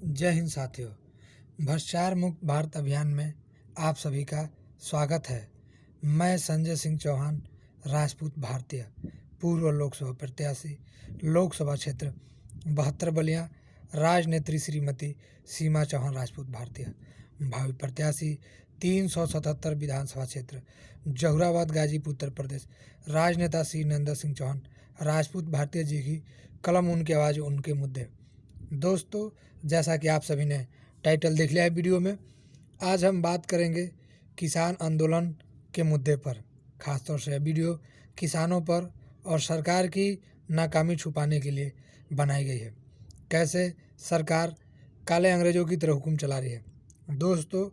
जय हिंद साथियों। भ्रष्टाचार मुक्त भारत अभियान में आप सभी का स्वागत है। मैं संजय सिंह चौहान, राजपूत भारतीय, पूर्व लोकसभा प्रत्याशी, लोकसभा क्षेत्र 72 बलिया, राजनेत्री श्रीमती सीमा चौहान राजपूत भारतीय, भावी प्रत्याशी 377 विधानसभा क्षेत्र जहुराबाद गाजीपुर उत्तर प्रदेश, राजनेता श्री नरेंद्र सिंह चौहान राजपूत भारतीय जी की कलम उनकी आवाज़ उनके मुद्दे। दोस्तों, जैसा कि आप सभी ने टाइटल देख लिया है वीडियो में, आज हम बात करेंगे किसान आंदोलन के मुद्दे पर। खासतौर से वीडियो किसानों पर और सरकार की नाकामी छुपाने के लिए बनाई गई है। कैसे सरकार काले अंग्रेजों की तरह हुक्म चला रही है। दोस्तों,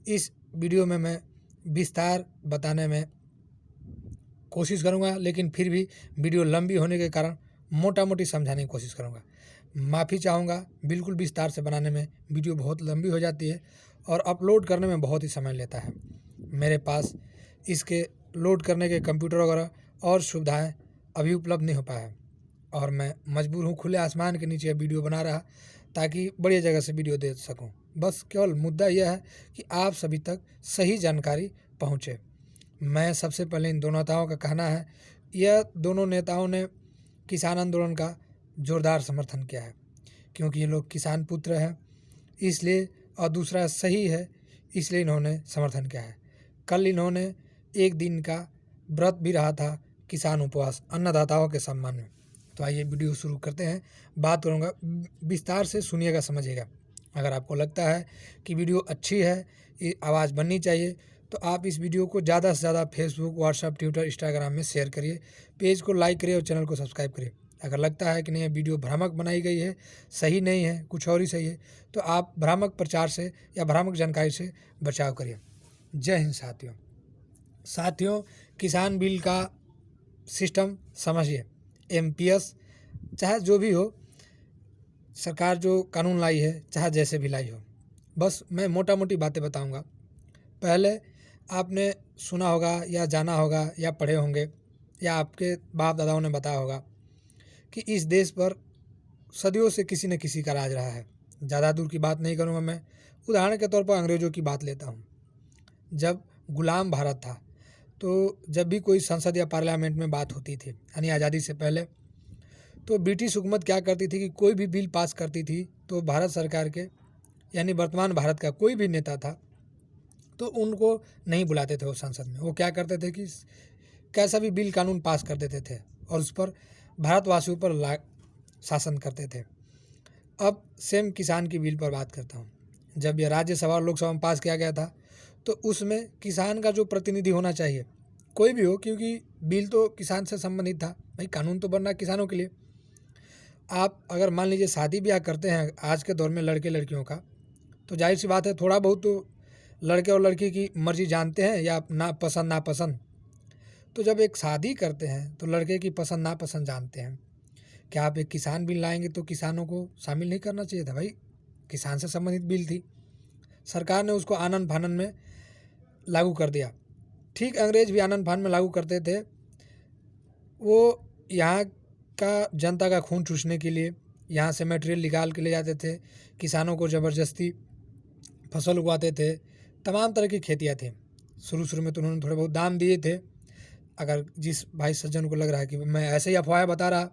इस वीडियो में मैं विस्तार बताने में कोशिश करूंगा, लेकिन फिर भी वीडियो लंबी होने के कारण मोटा मोटी समझाने की कोशिश करूंगा। माफ़ी चाहूँगा, बिल्कुल विस्तार से बनाने में वीडियो बहुत लंबी हो जाती है और अपलोड करने में बहुत ही समय लेता है। मेरे पास इसके लोड करने के कंप्यूटर वगैरह और सुविधाएं अभी उपलब्ध नहीं हो पाया है और मैं मजबूर हूँ खुले आसमान के नीचे वीडियो बना रहा ताकि बड़ी जगह से वीडियो दे सकूँ। बस केवल मुद्दा यह है कि आप सभी तक सही जानकारी पहुँचे। मैं सबसे पहले इन दोनों नेताओं का कहना है, यह दोनों नेताओं ने किसान आंदोलन का जोरदार समर्थन किया है क्योंकि ये लोग किसान पुत्र हैं, इसलिए, और दूसरा सही है इसलिए इन्होंने समर्थन किया है। कल इन्होंने एक दिन का व्रत भी रहा था, किसान उपवास, अन्नदाताओं के सम्मान में। तो आइए वीडियो शुरू करते हैं। बात करूँगा, विस्तार से सुनिएगा, समझिएगा। अगर आपको लगता है कि वीडियो अच्छी है, ये आवाज़ बननी चाहिए, तो आप इस वीडियो को ज़्यादा से ज़्यादा फेसबुक, व्हाट्सएप, ट्विटर, इंस्टाग्राम में शेयर करिए, पेज को लाइक करिए और चैनल को सब्सक्राइब करिए। अगर लगता है कि नहीं, वीडियो भ्रामक बनाई गई है, सही नहीं है, कुछ और ही सही है, तो आप भ्रामक प्रचार से या भ्रामक जानकारी से बचाव करिए। जय हिंद साथियों, किसान बिल का सिस्टम समझिए। एमपीएस चाहे जो भी हो, सरकार जो कानून लाई है, चाहे जैसे भी लाई हो, बस मैं मोटा मोटी बातें बताऊंगा। पहले आपने सुना होगा या जाना होगा या पढ़े होंगे या आपके बाप दादाओं ने बताया होगा कि इस देश पर सदियों से किसी न किसी का राज रहा है। ज़्यादा दूर की बात नहीं करूँगा मैं, उदाहरण के तौर पर अंग्रेज़ों की बात लेता हूँ। जब गुलाम भारत था, तो जब भी कोई संसद या पार्लियामेंट में बात होती थी, यानी आज़ादी से पहले, तो ब्रिटिश हुकूमत क्या करती थी कि कोई भी बिल पास करती थी तो भारत सरकार के, यानी वर्तमान भारत का कोई भी नेता था, तो उनको नहीं बुलाते थे वो संसद में। वो क्या करते थे कि कैसा भी बिल कानून पास कर देते थे और उस पर भारतवासियों पर शासन करते थे। अब सेम किसान की बिल पर बात करता हूँ। जब यह राज्यसभा और लोकसभा में पास किया गया था, तो उसमें किसान का जो प्रतिनिधि होना चाहिए, कोई भी हो, क्योंकि बिल तो किसान से संबंधित था, भाई कानून तो बनना किसानों के लिए। आप अगर मान लीजिए शादी ब्याह करते हैं आज के दौर में लड़के लड़कियों का, तो जाहिर सी बात है थोड़ा बहुत तो लड़के और लड़की की मर्जी जानते हैं या नापसंद। तो जब एक शादी करते हैं तो लड़के की पसंद नापसंद जानते हैं। क्या आप एक किसान बिल लाएंगे तो किसानों को शामिल नहीं करना चाहिए था? भाई किसान से संबंधित बिल थी, सरकार ने उसको आनन फानन में लागू कर दिया। ठीक अंग्रेज भी आनन फान में लागू करते थे। वो यहाँ का जनता का खून चूसने के लिए यहाँ से मटेरियल निकाल के ले जाते थे, किसानों को ज़बरदस्ती फसल उगवाते थे। तमाम तरह की खेतियाँ थी। शुरू में तो उन्होंने थोड़े बहुत दाम दिए थे। अगर जिस भाई सज्जन को लग रहा है कि मैं ऐसे ही अफवाह बता रहा,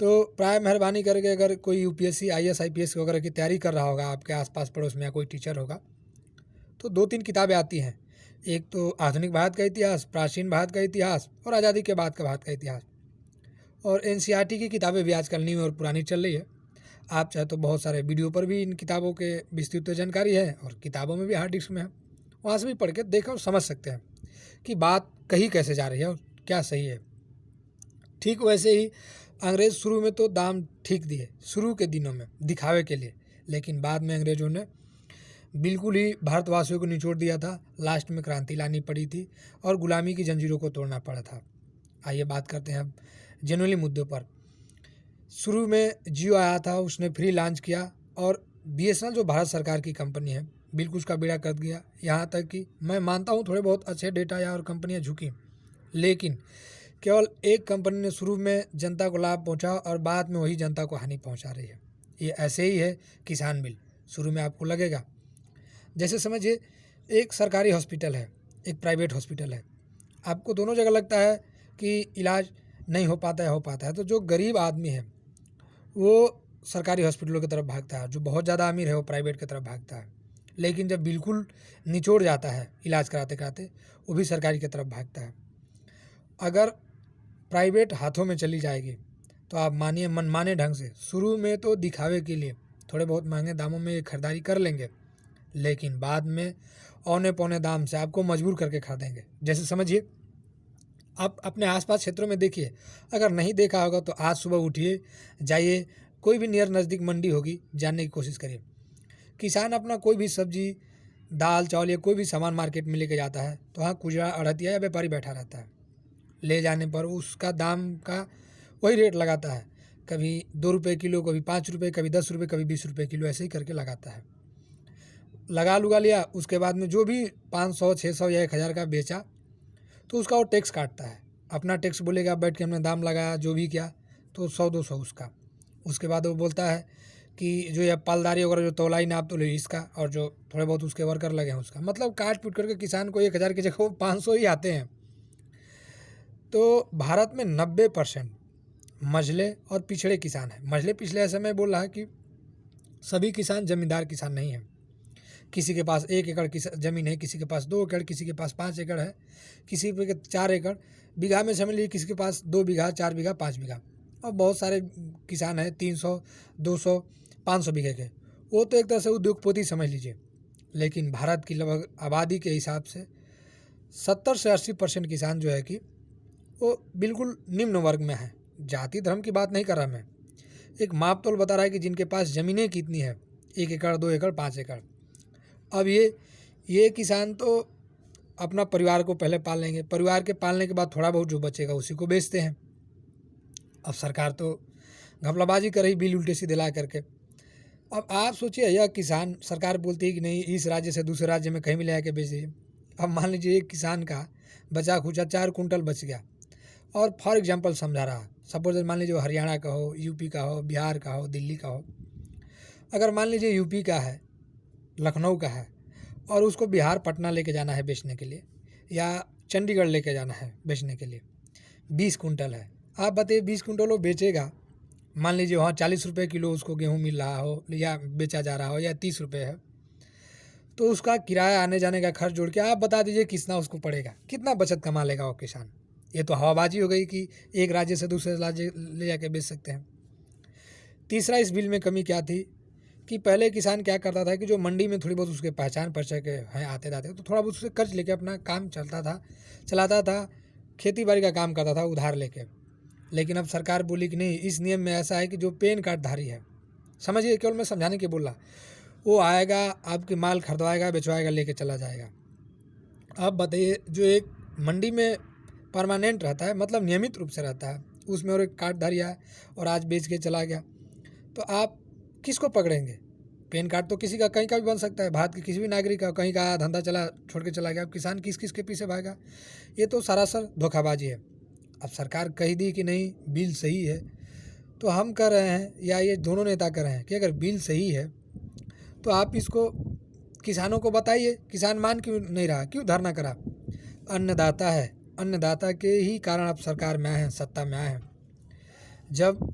तो प्राय मेहरबानी करके अगर कोई यूपीएससी, आईएएस, आईपीएस वगैरह की तैयारी कर रहा होगा आपके आसपास पड़ोस में, या कोई टीचर होगा, तो 2-3 किताबें आती हैं। एक तो आधुनिक भारत का इतिहास, प्राचीन भारत का इतिहास और आज़ादी के बाद का भारत का इतिहास। और एनसीईआरटी की किताबें भी आजकल न्यू और पुरानी चल रही है। आप चाहे तो बहुत सारे वीडियो पर भी इन किताबों के विस्तृत जानकारी है और किताबों में भी हार्ड डिस्क में है, वहाँ से भी पढ़ के देखो और समझ सकते हैं कि बात कही कैसे जा रही है और क्या सही है। ठीक वैसे ही अंग्रेज़ शुरू में तो दाम ठीक दिए, शुरू के दिनों में दिखावे के लिए, लेकिन बाद में अंग्रेज़ों ने बिल्कुल ही भारतवासियों को निचोड़ दिया था। लास्ट में क्रांति लानी पड़ी थी और गुलामी की जंजीरों को तोड़ना पड़ा था। आइए बात करते हैं अब जनरली मुद्दों पर। शुरू में जियो आया था, उसने फ्री लॉन्च किया और बीएसएनएल जो भारत सरकार की कंपनी है, बिल्कुल उसका बेड़ा कर दिया। यहाँ तक कि मैं मानता हूँ थोड़े बहुत अच्छे डेटा या और कंपनियाँ झुकी, लेकिन केवल एक कंपनी ने शुरू में जनता को लाभ पहुँचा और बाद में वही जनता को हानि पहुँचा रही है। ये ऐसे ही है किसान बिल। शुरू में आपको लगेगा, जैसे समझिए एक सरकारी हॉस्पिटल है, एक प्राइवेट हॉस्पिटल है, आपको दोनों जगह लगता है कि इलाज नहीं हो पाता है। तो जो गरीब आदमी है वो सरकारी हॉस्पिटलों की तरफ भागता है, जो बहुत ज़्यादा अमीर है वो प्राइवेट की तरफ भागता है। लेकिन जब बिल्कुल निचोड़ जाता है इलाज कराते कराते, वो भी सरकारी की तरफ भागता है। अगर प्राइवेट हाथों में चली जाएगी तो आप मानिए मनमाने ढंग से शुरू में तो दिखावे के लिए थोड़े बहुत महंगे दामों में खरीदारी कर लेंगे, लेकिन बाद में औने पौने दाम से आपको मजबूर करके खरीदेंगे। जैसे समझिए आप अपने आसपास क्षेत्रों में देखिए, अगर नहीं देखा होगा तो आज सुबह उठिए, जाइए, कोई भी नियर नज़दीक मंडी होगी जानने की कोशिश करिए। किसान अपना कोई भी सब्जी, दाल चावल या कोई भी सामान मार्केट में लेके जाता है तो वहाँ खुदरा आढ़तिया या व्यापारी बैठा रहता है। ले जाने पर उसका दाम का वही रेट लगाता है, कभी 2 रुपये किलो, कभी 5 रुपये, कभी 10 रुपये, कभी 20 रुपये किलो, ऐसे ही करके लगाता है। लगा लुगा लिया, उसके बाद में जो भी 500, 600 या 1000 का बेचा तो उसका वो टैक्स काटता है। अपना टैक्स बोलेगा, बैठ के हमने दाम लगाया जो भी किया तो 100-200 उसका। उसके बाद वो बोलता है कि जो ये पालदारी वगैरह जो तौलाई नाप तो इसका, और जो थोड़े बहुत उसके वर्कर लगे हैं उसका। मतलब काट पीट करके किसान को 1000 की जगह 500 ही आते हैं। तो भारत में 90% मझले और पिछड़े किसान हैं। मझले पिछले ऐसे में बोल रहा है कि सभी किसान जमींदार किसान नहीं हैं। किसी के पास 1 एकड़ की ज़मीन है, किसी के पास 2 एकड़, किसी के पास 5 एकड़ है, किसी के 4 एकड़, बीघा में समझ लीजिए किसी के पास 2 बीघा, 4 बीघा, 5 बीघा, और बहुत सारे किसान हैं 300, 200, 500 बीघे के। वो तो एक तरह से उद्योगपति समझ लीजिए। लेकिन भारत की लगभग आबादी के हिसाब से 70 से 80% किसान जो है कि वो बिल्कुल निम्न वर्ग में है। जाति धर्म की बात नहीं कर रहा मैं, एक माप तोल बता रहा है कि जिनके पास ज़मीनें कितनी है, 1 एकड़, 2 एकड़, 5 एकड़। अब ये किसान तो अपना परिवार को पहले पाल लेंगे, परिवार के पालने के बाद थोड़ा बहुत जो बचेगा उसी को बेचते हैं। अब सरकार तो घपलाबाजी कर रही, बिल उल्टे सीधे ला करके। अब आप सोचिए, यह किसान, सरकार बोलती है कि नहीं इस राज्य से दूसरे राज्य में कहीं भी ले आके बेच दीजिए। अब मान लीजिए एक किसान का बचा खुचा 4 कुंटल बच गया, और फॉर एग्जाम्पल समझा रहा, सपोज मान लीजिए हरियाणा का हो, यूपी का हो, बिहार का हो, दिल्ली का हो। अगर मान लीजिए यूपी का है, लखनऊ का है, और उसको बिहार पटना लेके जाना है बेचने के लिए, या चंडीगढ़ लेके जाना है बेचने के लिए, 20 कुंटल है। आप बताइए 20 कुंटल वो बेचेगा, मान लीजिए वहाँ 40 रुपये किलो उसको गेहूँ मिल रहा हो या बेचा जा रहा हो, या 30 रुपये है, तो उसका किराया आने जाने का खर्च जोड़ के आप बता दीजिए कितना उसको पड़ेगा, कितना बचत कमा लेगा वो किसान। ये तो हवाबाजी हो गई कि एक राज्य से दूसरे राज्य ले जाके बेच सकते हैं। तीसरा, इस बिल में कमी क्या थी कि पहले किसान क्या करता था कि जो मंडी में थोड़ी बहुत उसके पहचान परिचय के हैं आते जाते, तो थोड़ा बहुत उससे कर्ज लेके अपना काम चलाता था, खेती बाड़ी का काम करता था उधार लेके। लेकिन अब सरकार बोली कि नहीं, इस नियम में ऐसा है कि जो पैन कार्ड धारी है, समझिए केवल मैं समझाने के बोल रहा, वो आएगा, आपके माल खरीदवाएगा, बेचवाएगा, लेके चला जाएगा। अब बताइए जो एक मंडी में परमानेंट रहता है, मतलब नियमित रूप से रहता है, उसमें और एक कार्डधारी है और आज बेच के चला गया, तो आप किसको पकड़ेंगे? पैन कार्ड तो किसी का कहीं का भी बन सकता है, भारत के किसी भी नागरिक का, कहीं का धंधा चला छोड़ के चला गया। अब किसान किस किस के पीछे भागेगा? ये तो सरासर धोखाबाजी है। अब सरकार कह दी कि नहीं बिल सही है, तो हम कह रहे हैं या ये दोनों नेता कह रहे हैं कि अगर बिल सही है तो आप इसको किसानों को बताइए। किसान मान क्यों नहीं रहा, क्यों धरना करा? अन्नदाता है, अन्नदाता के ही कारण आप सरकार में आए हैं, सत्ता में आए हैं। जब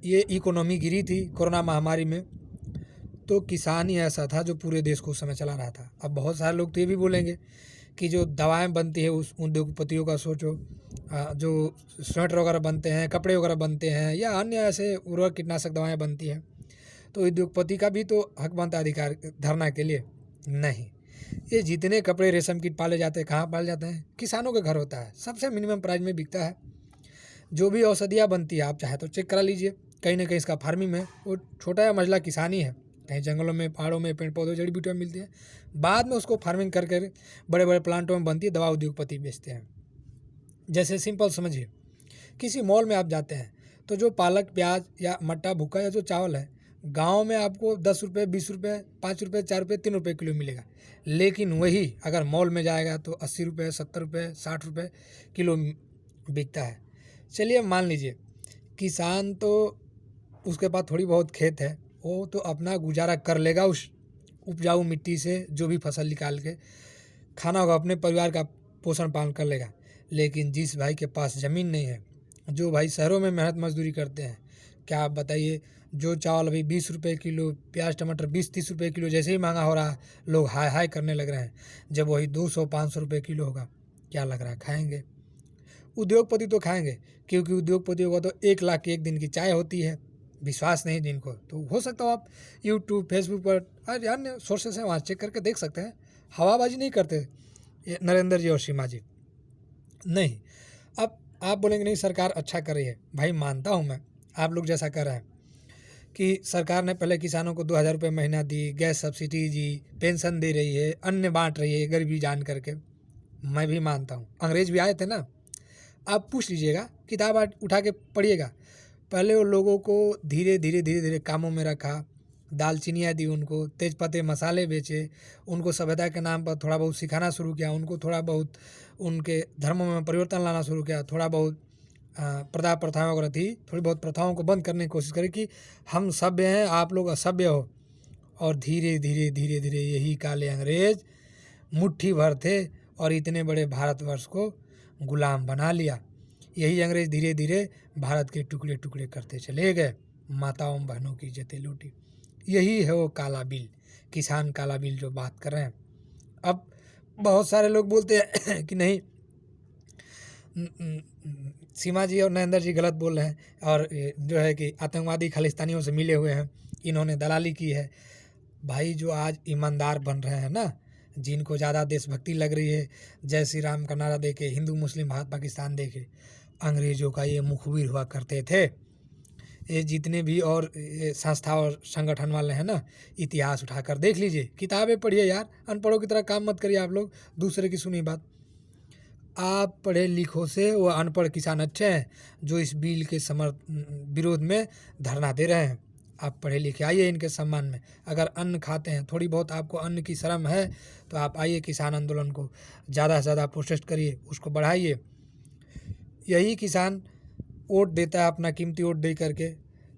ये इकोनॉमी गिरी थी कोरोना महामारी में, तो किसान ही ऐसा था जो पूरे देश को उस समय चला रहा था। अब बहुत सारे लोग तो ये भी बोलेंगे कि जो दवाएं बनती है उस उद्योगपतियों का सोचो, जो स्वेटर वगैरह बनते हैं, कपड़े वगैरह बनते हैं, या अन्य ऐसे उर्वरक कीटनाशक दवाएं बनती हैं, तो उद्योगपति का भी तो हक बनता अधिकार धरना के लिए। नहीं, ये जितने कपड़े रेशम कीट पाले जाते हैं, कहाँ पाले जाते हैं? किसानों के घर होता है, सबसे मिनिमम प्राइस में बिकता है। जो भी औषधियाँ बनती है आप चाहे तो चेक करा लीजिए, कहीं ना कहीं इसका फार्मिंग है, वो छोटा या मझला किसान ही है। कहीं जंगलों में, पहाड़ों में, पेड़ पौधों, जड़ी बूटियाँ मिलती हैं, बाद में उसको फार्मिंग करके बड़े बड़े प्लांटों में बनती है, दवा उद्योगपति बेचते हैं। जैसे सिंपल समझिए, किसी मॉल में आप जाते हैं तो जो पालक, प्याज या मट्टा, भुक्का या जो चावल है, गांव में आपको 10 रुपये, 20 रुपये, 5 रुपये, 4 रुपये, 3 रुपये किलो मिलेगा। लेकिन वही अगर मॉल में जाएगा तो 80 रुपये, 70 रुपये, 60 रुपये किलो बिकता है। चलिए मान लीजिए किसान तो उसके पास थोड़ी बहुत खेत है, वो तो अपना गुजारा कर लेगा उस उपजाऊ मिट्टी से, जो भी फसल निकाल के खाना होगा, अपने परिवार का पोषण पालन कर लेगा। लेकिन जिस भाई के पास ज़मीन नहीं है, जो भाई शहरों में मेहनत मजदूरी करते हैं, क्या आप बताइए, जो चावल अभी 20 रुपये किलो, प्याज टमाटर 20-30 रुपये किलो जैसे ही महंगा हो रहा है, लोग हाय हाय करने लग रहे हैं। जब वही 200-500 रुपये किलो होगा, क्या लग रहा है खाएंगे? उद्योगपति तो खाएंगे, क्योंकि उद्योगपतियों को तो 1 लाख की एक दिन की चाय होती है। विश्वास नहीं जिनको, तो हो सकता हो आप यूट्यूब फेसबुक पर और अन्य सोर्सेस हैं, वहाँ चेक करके देख सकते हैं। हवाबाजी नहीं करते ये नरेंद्र जी और सीमा जी, नहीं। अब आप बोलेंगे नहीं सरकार अच्छा कर रही है, भाई मानता हूँ मैं, आप लोग जैसा कर रहे हैं कि सरकार ने पहले किसानों को 2000 रुपये महीना दी, गैस सब्सिडी दी, पेंशन दे रही है, अन्न बांट रही है गरीबी जान करके, मैं भी मानता हूँ। अंग्रेज भी आए थे ना, आप पूछ लीजिएगा, किताब उठा के पढ़िएगा। पहले वो लोगों को धीरे धीरे कामों में रखा, दालचीनियाँ दी उनको, तेजपत्ते मसाले बेचे, उनको सभ्यता के नाम पर थोड़ा बहुत सिखाना शुरू किया, उनको थोड़ा बहुत उनके धर्मों में परिवर्तन लाना शुरू किया, थोड़ा बहुत प्रथा प्रथाएँ वगैरह थी, थोड़ी बहुत प्रथाओं को बंद करने की कोशिश करी कि हम सभ्य हैं, आप लोग असभ्य हो। और धीरे धीरे यही काले अंग्रेज मुट्ठी भर थे और इतने बड़े भारतवर्ष को गुलाम बना लिया। यही अंग्रेज धीरे धीरे भारत के टुकड़े टुकड़े करते चले गए, माताओं बहनों की इज्जतें लूटी। यही है वो काला बिल, किसान काला बिल जो बात कर रहे हैं। अब बहुत सारे लोग बोलते हैं कि नहीं, सीमा जी और नरेंद्र जी गलत बोल रहे हैं, और जो है कि आतंकवादी खालिस्तानियों से मिले हुए हैं, इन्होंने दलाली की है। भाई जो आज ईमानदार बन रहे हैं ना, जिनको ज़्यादा देशभक्ति लग रही है, जय श्री राम का नारा देके, हिंदू मुस्लिम भारत पाकिस्तान देके, अंग्रेजों का ये मुखबिर हुआ करते थे। ये जितने भी और संस्था और संगठन वाले हैं ना, इतिहास उठाकर देख लीजिए, किताबें पढ़िए यार, अनपढ़ों की तरह काम मत करिए आप लोग, दूसरे की सुनी बात। आप पढ़े लिखों से वो अनपढ़ किसान अच्छे हैं जो इस बिल के विरोध में धरना दे रहे हैं। आप पढ़े लिखे आइए इनके सम्मान में। अगर अन्न खाते हैं, थोड़ी बहुत आपको अन्न की शर्म है, तो आप आइए किसान आंदोलन को ज़्यादा से ज़्यादा प्रोटेस्ट करिए, उसको बढ़ाइए। यही किसान वोट देता है, अपना कीमती वोट दे करके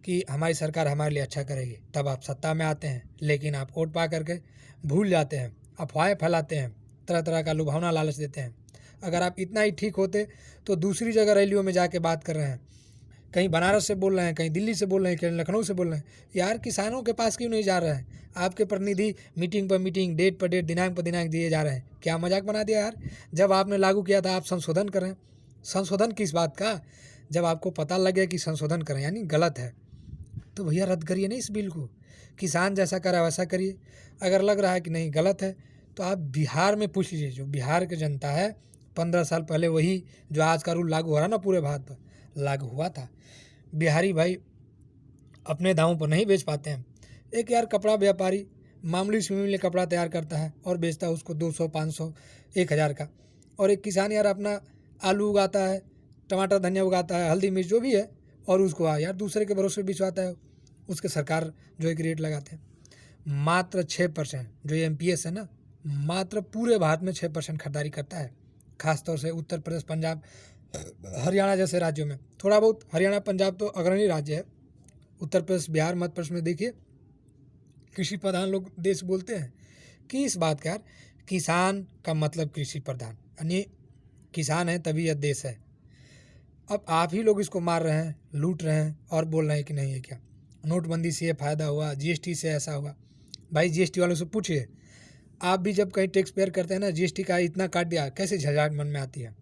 कि हमारी सरकार हमारे लिए अच्छा करेगी, तब आप सत्ता में आते हैं। लेकिन आप वोट पा करके भूल जाते हैं, अफवाहें फैलाते हैं, तरह तरह का लुभावना लालच देते हैं। अगर आप इतना ही ठीक होते तो दूसरी जगह रैलियों में जाके बात कर रहे हैं, कहीं बनारस से बोल रहे हैं, कहीं दिल्ली से बोल रहे हैं, कहीं लखनऊ से बोल रहे हैं। यार किसानों के पास क्यों नहीं जा रहे हैं? आपके प्रतिनिधि मीटिंग पर मीटिंग, डेट पर डेट, दिनांक पर दिनांक दिए जा रहे हैं। क्या मजाक बना दिया यार? जब आपने लागू किया था आप संशोधन कर रहे हैं। संशोधन किस बात का? जब आपको पता लग गया कि संशोधन करें यानी गलत है, तो भैया रद्द करिए ना इस बिल को। किसान जैसा करा वैसा करिए। अगर लग रहा है कि नहीं गलत है, तो आप बिहार में पूछ लीजिए, जो बिहार की जनता है, 15 साल पहले वही जो आज का रूल लागू हो रहा ना पूरे भारत पर लागू हुआ था। बिहारी भाई अपने दामों पर नहीं बेच पाते हैं। एक यार कपड़ा व्यापारी मामूली से मामूली कपड़ा तैयार करता है और बेचता है उसको 200, 500, 1000 का। और एक किसान यार अपना आलू उगाता है, टमाटर धनिया उगाता है, हल्दी मिर्च जो भी है, और उसको यार दूसरे के भरोसे बिचवाता है। उसके सरकार जो एक रेट लगाते हैं। मात्र 6% जो MPS है ना, मात्र पूरे भारत में 6% खरीदारी करता है। खासतौर से उत्तर प्रदेश, पंजाब, हरियाणा जैसे राज्यों में। थोड़ा बहुत हरियाणा पंजाब तो अग्रणी राज्य है। उत्तर प्रदेश, बिहार, मध्य प्रदेश में देखिए कृषि प्रधान लोग देश बोलते हैं कि इस बात का यार, किसान का मतलब कृषि प्रधान, यानी किसान है तभी यह देश है। अब आप ही लोग इसको मार रहे हैं, लूट रहे हैं और बोल रहे हैं कि नहीं है क्या नोटबंदी से ये फ़ायदा हुआ, GST से ऐसा हुआ। भाई GST वालों से पूछिए, आप भी जब कहीं टैक्स पेयर करते हैं ना, GST का इतना काट दिया, कैसे झंझाहट मन में आती है।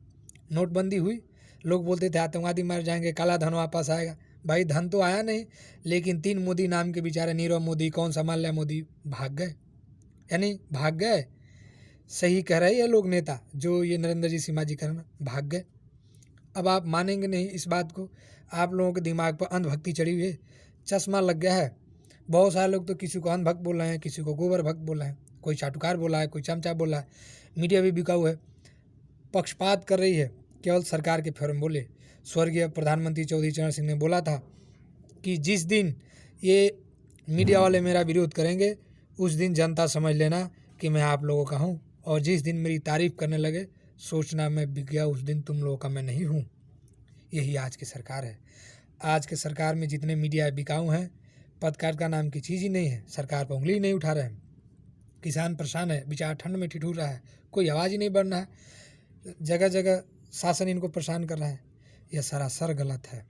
नोटबंदी हुई, लोग बोलते थे आतंकवादी मार जाएंगे, काला धन वापस आएगा। भाई धन तो आया नहीं, लेकिन 3 मोदी नाम के बेचारे, नीरव मोदी, कौन संभाल लिया मोदी, भाग गए, यानी भाग गए। सही कह रहे हैं ये लोग नेता, जो ये नरेंद्र जी, सीमा जी कह रहे हैं ना, भाग गए। अब आप मानेंगे नहीं इस बात को, आप लोगों के दिमाग पर अंधभक्ति चढ़ी हुई है, चश्मा लग गया है। बहुत सारे लोग तो किसी को अंधभक्त बोल रहे हैं, किसी को गोबर भक्त बोल रहे हैं, कोई चाटुकार बोला है, कोई चमचा बोला है। मीडिया भी बिकाऊ है, पक्षपात कर रही है, केवल सरकार के फेवर में बोले। स्वर्गीय प्रधानमंत्री चौधरी चरण सिंह ने बोला था कि जिस दिन ये मीडिया वाले मेरा विरोध करेंगे, उस दिन जनता समझ लेना कि मैं आप लोगों का हूँ, और जिस दिन मेरी तारीफ करने लगे, सोचना मैं बिक गया, उस दिन तुम लोगों का मैं नहीं हूँ। यही आज की सरकार है। आज के सरकार में जितने मीडिया बिकाऊ हैं, पत्रकार का नाम की चीज़ ही नहीं है, सरकार पर उंगली ही नहीं उठा रहे हैं। किसान परेशान है, बेचारा ठंड में ठिठुर रहा है, कोई आवाज़ ही नहीं बढ़ रहा है। जगह जगह शासन इनको परेशान कर रहा है। यह सरासर गलत है,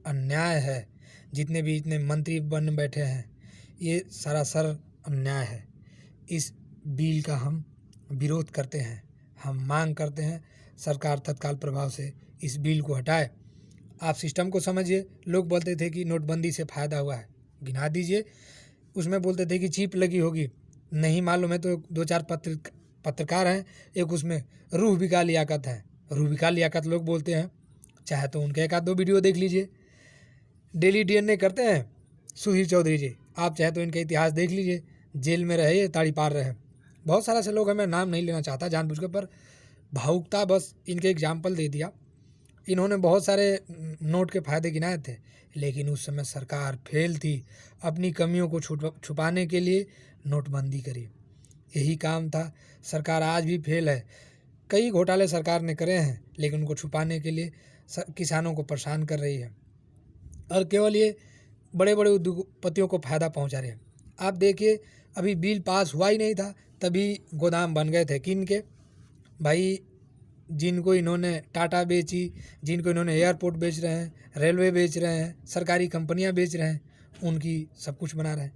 अन्याय है। जितने भी इतने मंत्री बन बैठे हैं, ये सरासर अन्याय है। इस बिल का हम विरोध करते हैं। हम मांग करते हैं सरकार तत्काल प्रभाव से इस बिल को हटाए। आप सिस्टम को समझिए। लोग बोलते थे कि नोटबंदी से फ़ायदा हुआ है, गिना दीजिए। उसमें बोलते थे कि चिप लगी होगी, नहीं मालूम है तो 2-4 पत्रकार हैं, एक उसमें रूह-बिका लियाकत है। रूह-बिका लियाकत लोग बोलते हैं, चाहे तो उनके 1-2 वीडियो देख लीजिए। डेली डीएनए करते हैं सुधीर चौधरी जी, आप चाहे तो इनका इतिहास देख लीजिए। जेल में रहे, ताड़ी पार रहे, बहुत सारा से लोग हैं, मैं नाम नहीं लेना चाहता जानबूझकर, पर भावुकता बस इनके एग्जाम्पल दे दिया। इन्होंने बहुत सारे नोट के फ़ायदे गिनाए थे, लेकिन उस समय सरकार फेल थी। अपनी कमियों को छुपाने के लिए नोटबंदी करी, यही काम था। सरकार आज भी फेल है। कई घोटाले सरकार ने करे हैं, लेकिन उनको छुपाने के लिए किसानों को परेशान कर रही है, और केवल ये बड़े बड़े उद्योगपतियों को फ़ायदा पहुंचा रहे हैं। आप देखिए, अभी बिल पास हुआ ही नहीं था, तभी गोदाम बन गए थे। किन के? भाई, जिनको इन्होंने टाटा बेची, जिनको इन्होंने एयरपोर्ट बेच रहे हैं, रेलवे बेच रहे हैं, सरकारी कंपनियां बेच रहे हैं, उनकी सब कुछ बना रहे हैं।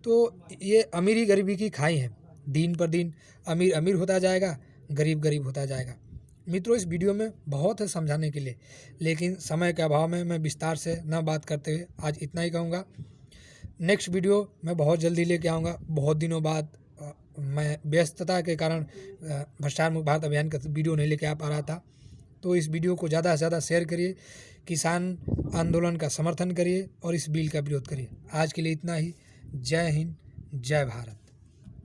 तो ये अमीरी गरीबी की खाई है। दिन पर दिन अमीर अमीर होता जाएगा, गरीब गरीब होता जाएगा। मित्रों, इस वीडियो में बहुत है समझाने के लिए, लेकिन समय के अभाव में मैं विस्तार से न बात करते हुए आज इतना ही कहूँगा। नेक्स्ट वीडियो मैं बहुत जल्दी लेके आऊँगा। बहुत दिनों बाद मैं व्यस्तता के कारण भ्रष्टाचार मुक्त भारत अभियान का वीडियो नहीं लेके आ पा रहा था, तो इस वीडियो को ज़्यादा से ज़्यादा शेयर करिए, किसान आंदोलन का समर्थन करिए और इस बिल का विरोध करिए। आज के लिए इतना ही। जय हिंद, जय भारत।